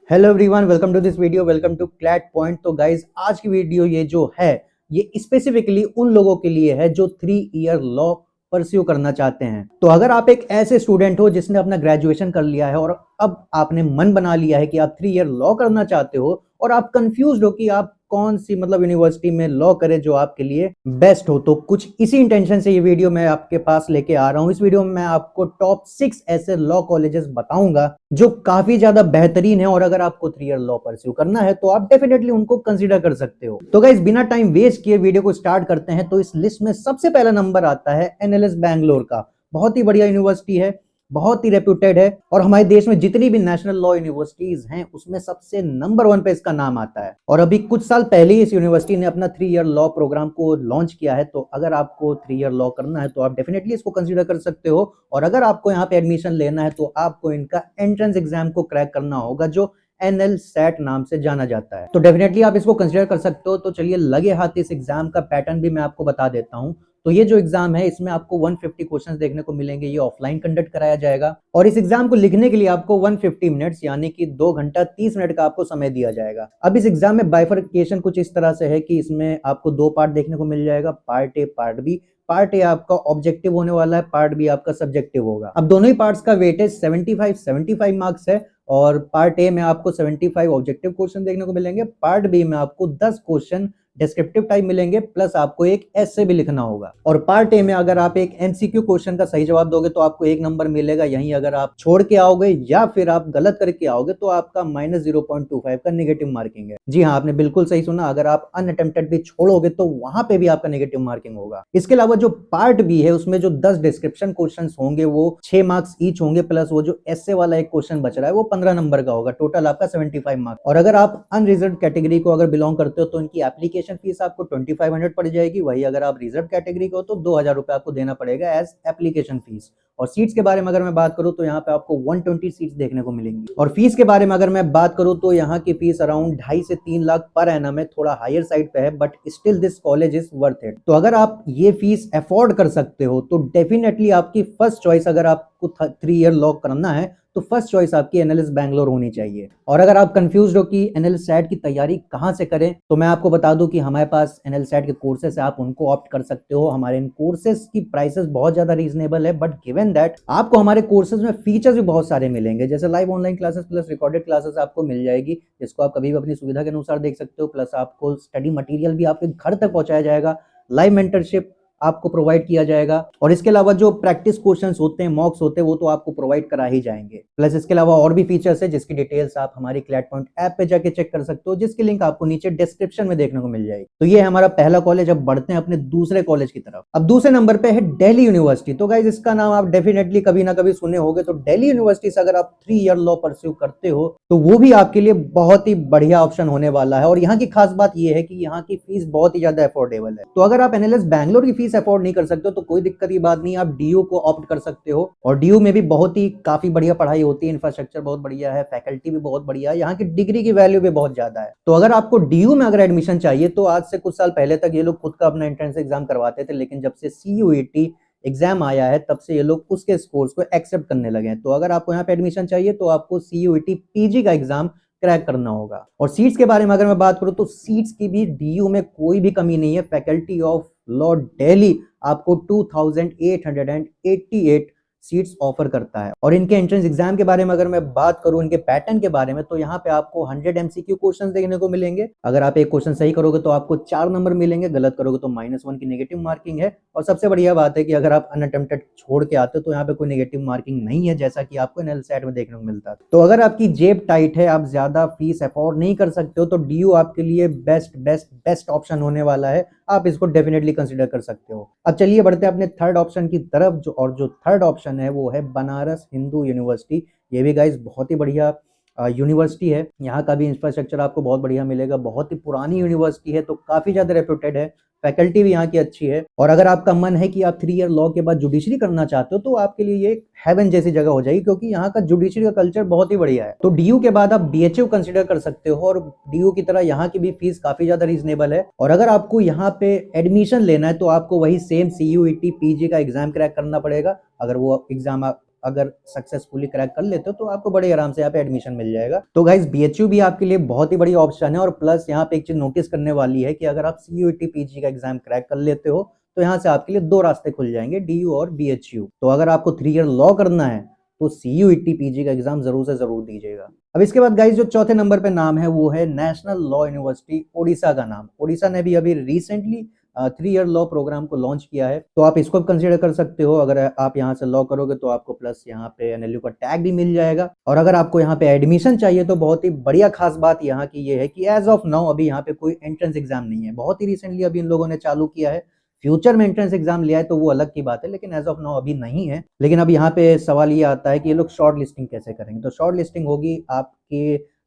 Hello everyone, welcome to this video, welcome to CLAT point. तो guys आज की video ये जो है ये स्पेसिफिकली उन लोगों के लिए है जो 3 ईयर लॉ परस्यू करना चाहते हैं। तो अगर आप एक ऐसे स्टूडेंट हो जिसने अपना ग्रेजुएशन कर लिया है और अब आपने मन बना लिया है कि आप 3 ईयर लॉ करना चाहते हो और आप कंफ्यूज हो कि आप कौन सी यूनिवर्सिटी में लॉ करें जो आपके लिए बेस्ट हो, तो कुछ इसी इंटेंशन से ये वीडियो मैं आपके पास लेके आ रहा हूं। इस वीडियो में मैं आपको टॉप 6 ऐसे लॉ कॉलेजेस बताऊंगा जो काफी ज्यादा बेहतरीन है और अगर आपको 3 ईयर लॉ परस्यू करना है तो आप डेफिनेटली उनको कंसीडर कर सकते हो। तो गाइस बिना टाइम वेस्ट किए वीडियो को स्टार्ट करते हैं। तो इस लिस्ट में सबसे पहला नंबर आता है एनएलएस बैंगलोर का। बहुत ही बढ़िया यूनिवर्सिटी है, बहुत ही रेप्यूटेड है और हमारे देश में जितनी भी नेशनल लॉ यूनिवर्सिटीज हैं उसमें सबसे नंबर 1 पे इसका नाम आता है। और अभी कुछ साल पहले ही इस यूनिवर्सिटी ने अपना 3 ईयर लॉ प्रोग्राम को लॉन्च किया है। तो अगर आपको 3 ईयर लॉ करना है तो आप डेफिनेटली इसको कंसीडर कर सकते हो। और अगर आपको यहाँ पे एडमिशन लेना है तो आपको इनका एंट्रेंस एग्जाम को क्रैक करना होगा जो एनएल सेट नाम से जाना जाता है। तो डेफिनेटली आप इसको कंसीडर कर सकते हो। तो चलिए लगे हाथ इस एग्जाम का पैटर्न भी मैं आपको बता देता हूँ। तो ये जो एग्जाम है इसमें आपको 150 क्वेश्चंस देखने को मिलेंगे। ये ऑफलाइन कंडक्ट कराया जाएगा और इस एग्जाम को लिखने के लिए आपको 150 मिनट्स यानी कि 2 घंटा 30 मिनट का आपको समय दिया जाएगा। अब इस एग्जाम में बाइफरकेशन कुछ इस तरह से है कि इसमें आपको 2 पार्ट देखने को मिल जाएगा, part A part B. Part A आपका ऑब्जेक्टिव होने वाला है, पार्ट बी आपका सब्जेक्टिव होगा। अब दोनों ही पार्ट्स का वेटेज 75 मार्क्स है और पार्ट ए में आपको 75 ऑब्जेक्टिव क्वेश्चन देखने को मिलेंगे, पार्ट बी में आपको 10 क्वेश्चन डिस्क्रिप्टिव टाइप मिलेंगे प्लस आपको एक एसे भी लिखना होगा। और पार्ट ए में अगर आप एक एमसीक्यू क्वेश्चन का सही जवाब दोगे तो आपको 1 नंबर मिलेगा। यहीं अगर आप छोड़ के आओगे या फिर आप गलत करके आओगे तो आपका -0.25 का नेगेटिव मार्किंग है। जी हाँ, आपने बिल्कुल सही सुना, अगर आप अनअटेम्प्टेड भी छोड़ोगे तो वहां पे भी आपका नेगेटिव मार्किंग होगा। इसके अलावा जो पार्ट बी है उसमें जो 10 डिस्क्रिप्शन क्वेश्चन होंगे वो 6 मार्क्स ईच होंगे प्लस वो जो एसे वाला एक क्वेश्चन बच रहा है वो 15 नंबर का होगा। टोटल आपका 75 मार्क्स। और अगर आप अनरिजर्व कैटेगरी को अगर बिलोंग करते हो तो इनकी एप्लीकेशन फीस आपको 2500 पड़ जाएगी। वही अगर आप रिजर्व कैटेगरी को तो 2000 रुपए आपको देना पड़ेगा एज एप्लीकेशन फीस। और सीट्स के बारे में अगर मैं बात करूं तो यहाँ पे आपको 120 सीट्स देखने को मिलेंगी। और फीस के बारे में अगर मैं बात करूं तो यहाँ की फीस अराउंड 2.5 से 3 लाख पर एनम है, थोड़ा हायर साइड पे है but still this college is worth it. तो अगर आप ये फीस अफोर्ड कर सकते हो तो डेफिनेटली आपकी फर्स्ट चॉइस, अगर आपको 3 ईयर लॉ करना है तो फर्स्ट चॉइस आपकी एनएलएस बैंगलोर होनी चाहिए। और अगर आप कंफ्यूज हो कि एनएल सेट की तैयारी कहां से करें तो मैं आपको बता दूं कि हमारे पास एनएल सेट के कोर्सेस है, आप उनको ऑप्ट कर सकते हो। हमारे इन कोर्सेस की प्राइसेस बहुत ज्यादा रीजनेबल है बट गिवन दैट आपको हमारे कोर्सेज में फीचर्स भी बहुत सारे मिलेंगे, जैसे live online classes plus recorded classes आपको मिल जाएगी जिसको आप कभी भी अपनी सुविधा के अनुसार देख सकते हो। प्लस आपको स्टडी मटेरियल भी आपके घर तक पहुंचाया जाएगा, लाइव मेंटरशिप आपको प्रोवाइड किया जाएगा और इसके अलावा जो प्रैक्टिस क्वेश्चंस होते हैं, मॉक्स होते हैं, वो तो आपको प्रोवाइड करा ही जाएंगे। प्लस इसके अलावा और भी फीचर्स है जिसकी डिटेल्स आप हमारी क्लैट पॉइंट ऐप पे जाके चेक कर सकते हो, जिसकी लिंक आपको नीचे डिस्क्रिप्शन में देखने को मिल जाएगी। तो ये है हमारा पहला कॉलेज। अब बढ़ते हैं अपने दूसरे कॉलेज की तरफ। अब दूसरे नंबर पे है दिल्ली यूनिवर्सिटी। तो गाइज इसका नाम आप डेफिनेटली कभी ना कभी सुने होंगे। तो दिल्ली यूनिवर्सिटी से अगर आप 3 ईयर लॉ परस्यू करते हो तो वो भी आपके लिए बहुत ही बढ़िया ऑप्शन होने वाला है। और यहाँ की खास बात यह है कि यहाँ की फीस बहुत ही ज्यादा अफोर्डेबल है। तो अगर आप एनएलएस बैंगलोर की फीस अफोर्ड नहीं कर सकते तो कोई दिक्कत की बात नहीं, आप डीयू को ऑप्ट कर सकते हो। और डीयू में भी बहुत ही काफी बढ़िया पढ़ाई होती है, इंफ्रास्ट्रक्चर बहुत बढ़िया है, फैकल्टी भी बहुत बढ़िया है, यहाँ की डिग्री की वैल्यू भी बहुत ज्यादा है। तो अगर आपको डीयू में अगर एडमिशन चाहिए तो आज से कुछ साल पहले तक ये लोग खुद का अपना एंट्रेंस एग्जाम करवाते थे, लेकिन जब से सीयूईटी एग्जाम आया है तब से ये लोग उसके स्कोर्स को एक्सेप्ट करने लगे हैं। तो अगर आपको यहाँ पे एडमिशन चाहिए तो आपको सीयूईटी पीजी का एग्जाम क्रैक करना होगा। और सीट्स के बारे में अगर मैं बात करूं तो सीट्स की भी डीयू में कोई भी कमी नहीं है। फैकल्टी ऑफ लॉ दिल्ली आपको 2888 सीट्स ऑफर करता है। और इनके एंट्रेंस एग्जाम के बारे में अगर मैं बात करूं, इनके पैटर्न के बारे में, तो यहाँ पे आपको 100 एमसीक्यू क्वेश्चंस देखने को मिलेंगे। अगर आप एक क्वेश्चन सही करोगे तो आपको 4 नंबर मिलेंगे, गलत करोगे तो -1 की नेगेटिव मार्किंग है। और सबसे बढ़िया बात है कि अगर आप अनअटेम्प्टेड छोड़ के आते हो तो यहाँ पे कोई नेगेटिव मार्किंग नहीं है, जैसा कि आपको एनएल सेट में देखने को मिलता है। तो अगर आपकी जेब टाइट है, आप ज्यादा फीस अफोर्ड नहीं कर सकते हो, तो डीयू आपके लिए बेस्ट ऑप्शन होने वाला है। आप इसको डेफिनेटली कंसीडर कर सकते हो। अब चलिए बढ़ते हैं अपने थर्ड ऑप्शन की तरफ। जो थर्ड ऑप्शन है वो है बनारस हिंदू यूनिवर्सिटी। ये भी गाइस बहुत ही बढ़िया यूनिवर्सिटी है। यहाँ का भी इंफ्रास्ट्रक्चर आपको बहुत बढ़िया मिलेगा। बहुत ही पुरानी यूनिवर्सिटी है तो काफी ज्यादा रेप्यूटेड है, फैकल्टी भी यहाँ की अच्छी है। और अगर आपका मन है कि आप 3 ईयर लॉ के बाद जुडिशरी करना चाहते हो तो आपके लिए ये हेवन जैसी जगह हो जाएगी, क्योंकि यहाँ का जुडिशरी का कल्चर बहुत ही बढ़िया है। तो डीयू के बाद आप बीएचयू कंसीडर कर सकते हो और डीयू की तरह यहाँ की भी फीस काफी ज्यादा रीजनेबल है। और अगर आपको यहाँ पे एडमिशन लेना है तो आपको वही सेम सीयूईटी पीजी का एग्जाम क्रैक करना पड़ेगा। अगर वो एग्जाम आप अगर सक्सेसफुली क्रैक कर लेते हो तो आपको बड़े आराम से यहाँ पे एडमिशन मिल जाएगा। तो गाइस बीएचयू भी आपके लिए बहुत ही बड़ी ऑप्शन है। और प्लस यहाँ पे एक चीज नोटिस करने वाली है कि अगर आप सीयूईटी पीजी का एग्जाम क्रैक कर लेते हो तो यहाँ से आपके लिए दो रास्ते खुल जाएंगे, डीयू और बीएचयू। तो अगर आपको 3 ईयर लॉ करना है तो सीयूईटी पीजी का एग्जाम जरूर से जरूर दीजिएगा। अब इसके बाद गाइस जो चौथे नंबर पे नाम है वो है नेशनल लॉ यूनिवर्सिटी ओडिशा का नाम। ओडिशा ने भी अभी रिसेंटली 3 ईयर लॉ प्रोग्राम को लॉन्च किया है, तो आप इसको कंसीडर कर सकते हो। अगर आप यहाँ से लॉ करोगे तो आपको प्लस यहाँ पे एनएलयू का टैग भी मिल जाएगा। और अगर आपको यहाँ पे एडमिशन चाहिए तो बहुत ही बढ़िया खास बात यहाँ की ये है कि एज ऑफ नाउ अभी यहाँ पे कोई एंट्रेंस एग्जाम नहीं है। बहुत ही रिसेंटली अभी इन लोगों ने चालू किया है, फ्यूचर में एंट्रेंस एग्जाम लिया है तो वो अलग की बात है, लेकिन एज ऑफ नाउ अभी नहीं है। लेकिन अब यहाँ पे सवाल ये आता है कि ये लोग शॉर्ट लिस्टिंग कैसे करेंगे। तो शॉर्ट लिस्टिंग होगी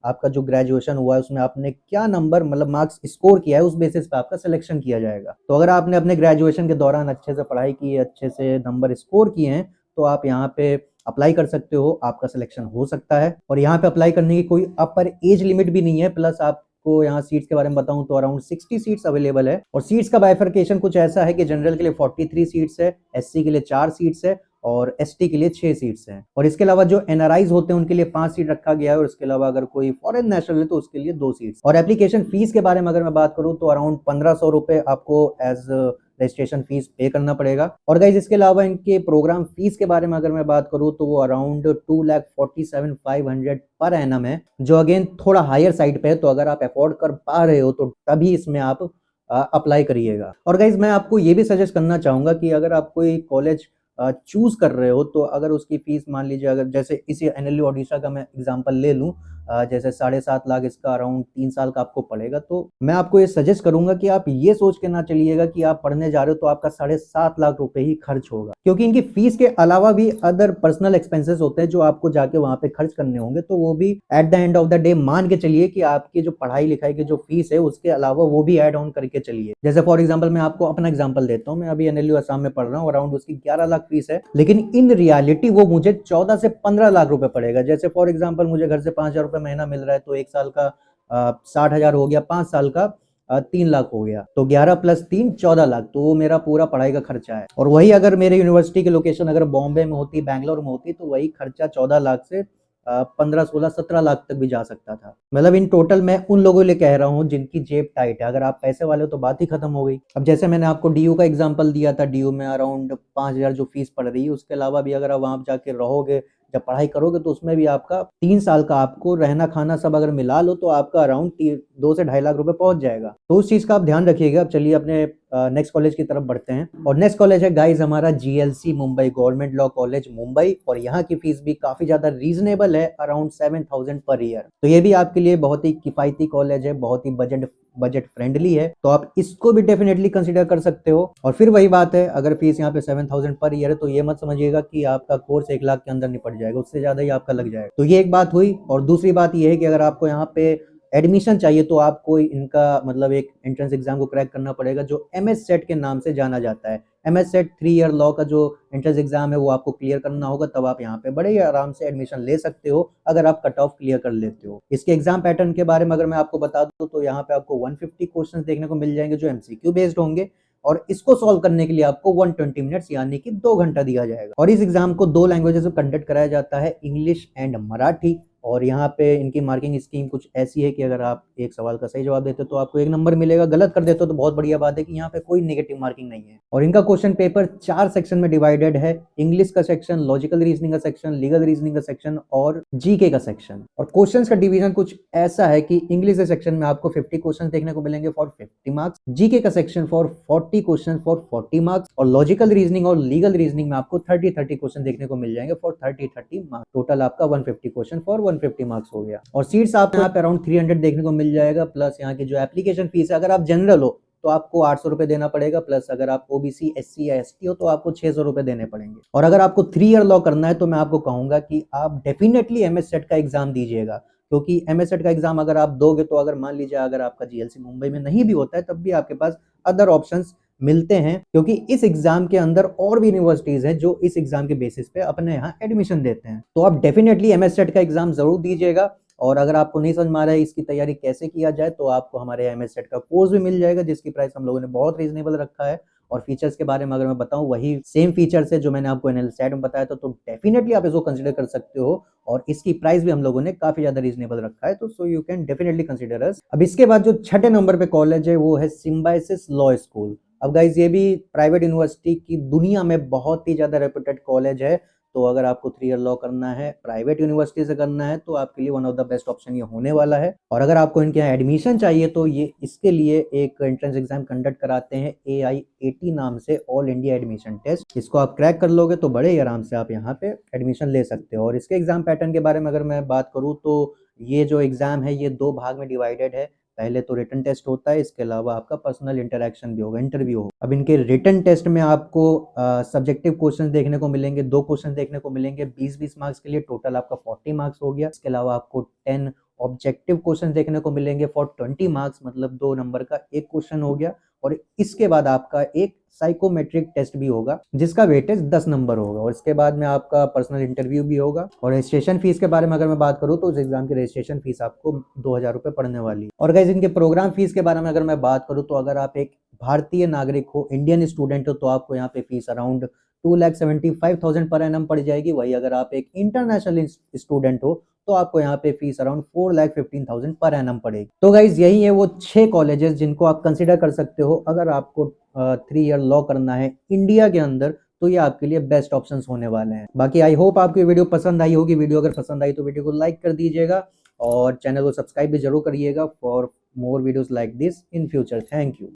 आपका जो ग्रेजुएशन हुआ है उसमें आपने क्या नंबर मतलब मार्क्स स्कोर किया है, उस बेसिस पे आपका सिलेक्शन किया जाएगा। तो अगर आपने अपने ग्रेजुएशन के दौरान अच्छे से पढ़ाई की है, अच्छे से नंबर स्कोर किए हैं, तो आप यहाँ पे अप्लाई कर सकते हो, आपका सिलेक्शन हो सकता है। और यहाँ पे अप्लाई करने की कोई अपर एज लिमिट भी नहीं है। प्लस आपको यहाँ सीट्स के बारे में बताऊं तो अराउंड 60 सीट्स अवेलेबल है। और सीट्स का बाइफर्केशन कुछ ऐसा है कि जनरल के लिए 43 सीट्स है, एससी के लिए 4 सीट्स है और एसटी के लिए 6 सीट्स हैं। और इसके अलावा जो एनआरआईज होते हैं उनके लिए 5 सीट रखा गया है। और इसके अलावा अगर कोई फॉरेन नेशनल है तो उसके लिए 2 सीट्स। और एप्लीकेशन फीस के बारे में अगर मैं बात करूं तो अराउंड 1500 रुपए आपको एज रजिस्ट्रेशन फीस पे करना पड़ेगा। और गाइज इसके अलावा इनके प्रोग्राम फीस के बारे में अगर मैं बात करूं तो वो अराउंड 2,47,500 पर एनम है, जो अगेन थोड़ा हायर साइड पे है। तो अगर आप अफोर्ड कर पा रहे हो तो तभी इसमें आप अप्लाई करिएगा। और गाइज मैं आपको ये भी सजेस्ट करना चाहूंगा कि अगर आप कोई कॉलेज चूज कर रहे हो तो अगर उसकी फीस मान लीजिए, अगर जैसे इसी एनएलयू ओडिशा का मैं एग्जांपल ले लूं, जैसे 7.5 लाख इसका अराउंड 3 साल का आपको पड़ेगा, तो मैं आपको ये सजेस्ट करूंगा कि आप ये सोच के ना चलिएगा कि आप पढ़ने जा रहे हो तो आपका 7.5 लाख रुपए ही खर्च होगा। क्योंकि इनकी फीस के अलावा भी अदर पर्सनल एक्सपेंसेस होते हैं जो आपको जाके वहां पे खर्च करने होंगे। तो वो भी at the end of the day मान के चलिए कि आपकी जो पढ़ाई लिखाई की जो फीस है उसके अलावा वो भी एड ऑन करके चलिए। जैसे फॉर एग्जाम्पल मैं आपको अपना एग्जाम्पल देता हूँ, मैं अभी एनएलयू असम में पढ़ रहा हूँ, अराउंड उसकी 11 लाख फीस है, लेकिन इन रियलिटी वो मुझे 14 से 15 लाख रुपए पड़ेगा। जैसे फॉर एग्जाम्पल मुझे घर से 5,000 रुपए महीना मिल रहा है तो 1 साल का 60,000 हो गया, 5 साल का 3 लाख हो गया, तो 11 + 3 14 लाख, तो वो मेरा पूरा पढ़ाई का खर्चा है। और वही अगर मेरे यूनिवर्सिटी की लोकेशन अगर बॉम्बे में होती, बैंगलोर में होती, तो वही खर्चा 14 लाख से 15 16 17 लाख तक भी जा सकता था। मतलब इन टोटल मैं उन लोगों के लिए कह रहा हूँ जिनकी जेब टाइट है। अगर आप पैसे वाले हो तो बात ही खत्म हो गई। अब जैसे मैंने आपको डीयू का एग्जांपल दिया था, डीयू में अराउंड 5,000 जो फीस पड़ रही है, उसके अलावा भी अगर आप वहां जाके रहोगे, जब पढ़ाई करोगे तो उसमें भी आपका 3 साल का आपको रहना खाना सब अगर मिला लो तो आपका अराउंड 2 से 2.5 लाख रुपए पहुंच जाएगा। तो उस चीज का आप ध्यान रखिएगा। अब चलिए अपने नेक्स्ट कॉलेज की तरफ बढ़ते हैं। और नेक्स्ट कॉलेज है गाइज हमारा GLC Mumbai, government law college Mumbai. और यहाँ की फीस भी काफी ज्यादा रीजनेबल है, अराउंड 7,000 पर ईयर। तो ये भी आपके लिए बहुत ही किफायती कॉलेज है, बहुत ही बजट फ्रेंडली है, तो आप इसको भी डेफिनेटली कंसीडर कर सकते हो। और फिर वही बात है, अगर फीस यहाँ पे 7,000 पर ईयर है तो ये मत समझिएगा कि आपका कोर्स 1 लाख के अंदर निपट जाएगा, उससे ज्यादा ही आपका लग जाएगा। तो ये एक बात हुई। और दूसरी बात ये है कि अगर आपको यहाँ पे एडमिशन चाहिए तो आपको इनका मतलब एक एंट्रेंस एग्जाम को क्रैक करना पड़ेगा जो एमएस सेट के नाम से जाना जाता है। एमएस सेट 3 ईयर लॉ का जो एंट्रेंस एग्जाम है वो आपको क्लियर करना होगा, तब आप यहाँ पे बड़े ही आराम से एडमिशन ले सकते हो अगर आप कट ऑफ क्लियर कर लेते हो। इसके एग्जाम पैटर्न के बारे में अगर मैं आपको बता दूं तो यहाँ पे आपको 150 क्वेश्चंस देखने को मिल जाएंगे जो एमसीक्यू बेस्ड होंगे। और इसको सॉल्व करने के लिए आपको 120 मिनट्स यानी कि 2 घंटा दिया जाएगा। और इस एग्जाम को 2 लैंग्वेजेस में कंडक्ट कराया जाता है, इंग्लिश एंड मराठी। और यहाँ पे इनकी मार्किंग स्कीम कुछ ऐसी है कि अगर आप एक सवाल का सही जवाब देते हो तो आपको 1 नंबर मिलेगा, गलत कर देते हो तो बहुत बढ़िया बात है कि यहाँ पे कोई नेगेटिव मार्किंग नहीं है। और इनका क्वेश्चन पेपर 4 सेक्शन में डिवाइडेड है, इंग्लिश का सेक्शन, लॉजिकल रीजनिंग का सेक्शन, लीगल रीजनिंग का सेक्शन और जीके का सेक्शन। और क्वेश्चंस का डिवीजन कुछ ऐसा है कि इंग्लिश के सेक्शन में आपको 50 क्वेश्चन देखने को मिलेंगे फॉर 50 मार्क्स, जीके का section for 40 question for 40 marks, और लॉजिकल रीजनिंग और लीगल रीजनिंग में आपको 30 क्वेश्चन देखने को मिल जाएंगे फॉर 30 मार्क्स। टोटल आपका 150 क्वेश्चन फॉर 150 मार्क्स हो गया। और सीट्स आप यहाँ पे अराउंड 300 देखने को मिल जाएगा। प्लस यहाँ की जो एप्लीकेशन फीस है, अगर आप जनरल हो तो आपको 800 रुपए देना पड़ेगा, प्लस अगर आप ओबीसी, एससी या एसटी हो तो आपको 600 रुपए देने पड़ेंगे। और अगर आपको 3 ईयर लॉ करना है तो मैं आपको कहूंगा कि आप डेफिनेटली एमएस सेट का एग्जाम दीजिएगा। क्योंकि एमएस सेट का एग्जाम अगर आप दोगे तो अगर मान लीजिए अगर आपका जीएलसी मुंबई में नहीं भी होता है तब भी आपके पास अदर ऑप्शंस मिलते हैं, क्योंकि इस एग्जाम के अंदर और भी यूनिवर्सिटीज हैं जो इस एग्जाम के बेसिस पे अपने यहाँ एडमिशन देते हैं। तो आप डेफिनेटली एमएस सेट का एग्जाम जरूर दीजिएगा। और अगर आपको नहीं समझ में आ रहा है इसकी तैयारी कैसे किया जाए तो आपको हमारे एमएस सेट का कोर्स भी मिल जाएगा जिसकी प्राइस हम लोगों ने बहुत रीजनेबल रखा है। और फीचर्स के बारे में अगर मैं बताऊं, वही सेम फीचर्स है जो मैंने आपको एनालिसिस में बताया था, तो डेफिनेटली आप इसको कंसीडर कर सकते हो। और इसकी प्राइस भी हम लोगों ने काफी ज्यादा रीजनेबल रखा है, तो so you can definitely consider us. अब इसके बाद जो छठे नंबर पे कॉलेज है वो है सिम्बायोसिस लॉ स्कूल। अब गाइज ये भी प्राइवेट यूनिवर्सिटी की दुनिया में बहुत ही ज्यादा रेप्यूटेड कॉलेज है। तो अगर आपको 3 ईयर लॉ करना है, प्राइवेट यूनिवर्सिटी से करना है, तो आपके लिए one of the best option ये होने वाला है। और अगर आपको इनके यहाँ एडमिशन चाहिए तो ये इसके लिए एक एंट्रेंस एग्जाम कंडक्ट कराते हैं, AIAT नाम से, ऑल इंडिया एडमिशन टेस्ट। इसको आप क्रैक कर लोगे तो बड़े ही आराम से आप यहाँ पे एडमिशन ले सकते हो। और इसके एग्जाम पैटर्न के बारे में अगर मैं बात करूँ तो ये जो एग्जाम है ये 2 भाग में डिवाइडेड है। पहले तो रिटन टेस्ट होता है, इसके अलावा आपका पर्सनल इंटरेक्शन भी होगा, इंटरव्यू होगा। अब इनके रिटन टेस्ट में आपको सब्जेक्टिव क्वेश्चन देखने को मिलेंगे, 2 क्वेश्चन देखने को मिलेंगे 20-20 मार्क्स के लिए, टोटल आपका 40 मार्क्स हो गया। इसके अलावा आपको 10 ऑब्जेक्टिव क्वेश्चन देखने को मिलेंगे फॉर 20 मार्क्स, मतलब 2 नंबर का एक क्वेश्चन हो गया। और इसके बाद आपका एक साइकोमेट्रिक टेस्ट भी होगा जिसका वेटेज 10 नंबर होगा। और इसके बाद में आपका पर्सनल इंटरव्यू भी होगा। और रजिस्ट्रेशन फीस के बारे में अगर मैं बात करूं तो उस एग्जाम की रजिस्ट्रेशन फीस आपको 2000 रुपये पड़ने वाली है। और गाइस इनके प्रोग्राम फीस के बारे में अगर मैं बात करूं तो अगर आप एक भारतीय नागरिक हो, इंडियन स्टूडेंट हो, तो आपको यहाँ पे फीस अराउंड 2,75,000 पर एनम पड़ जाएगी। वही अगर आप एक इंटरनेशनल स्टूडेंट हो तो आपको यहाँ पे फीस अराउंड 4,15,000 पर एनम पड़ेगी। तो गाइज यही है वो 6 कॉलेजेस जिनको आप कंसिडर कर सकते हो अगर आपको 3 ईयर लॉ करना है इंडिया के अंदर, तो ये आपके लिए बेस्ट ऑप्शंस होने वाले हैं। बाकी आई होप आपको वीडियो पसंद आई होगी। वीडियो अगर पसंद आई तो वीडियो को लाइक कर दीजिएगा और चैनल को सब्सक्राइब भी जरूर करिएगा for more videos like this in future. Thank you.